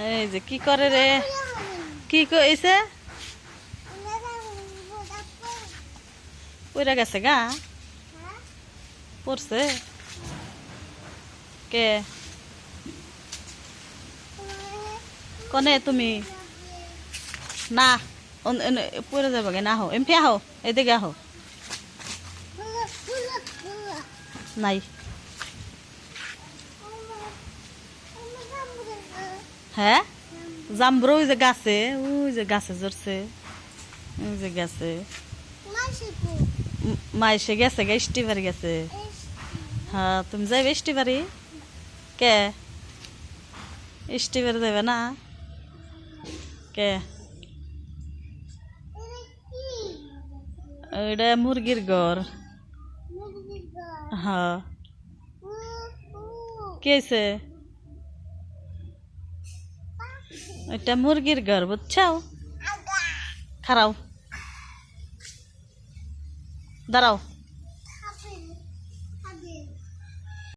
এই যে কি করে রে, কি কইছে? পইরা গেছে গা, পড়ছে কে? কনে তুমি না পড়ে যাবে গে, না হো এমপি আহো, এদিকে আহো। নাই হ্যাঁ, জাম্বুর ওই যে গাছে, ওই যে গাছে জড়ছে, ওই যে গাছে। মাইসে গেছে গে, স্টিভার গেছে। হ্যাঁ তুমি যাইবে স্টিভারি? কে স্টিভার যাবে না? কে? ওইটা মুরগির ঘর। হ্যাঁ কি হয়েছে? ওইটা মুরগির ঘর বুঝছাও। খারাও, দাঁড়াও।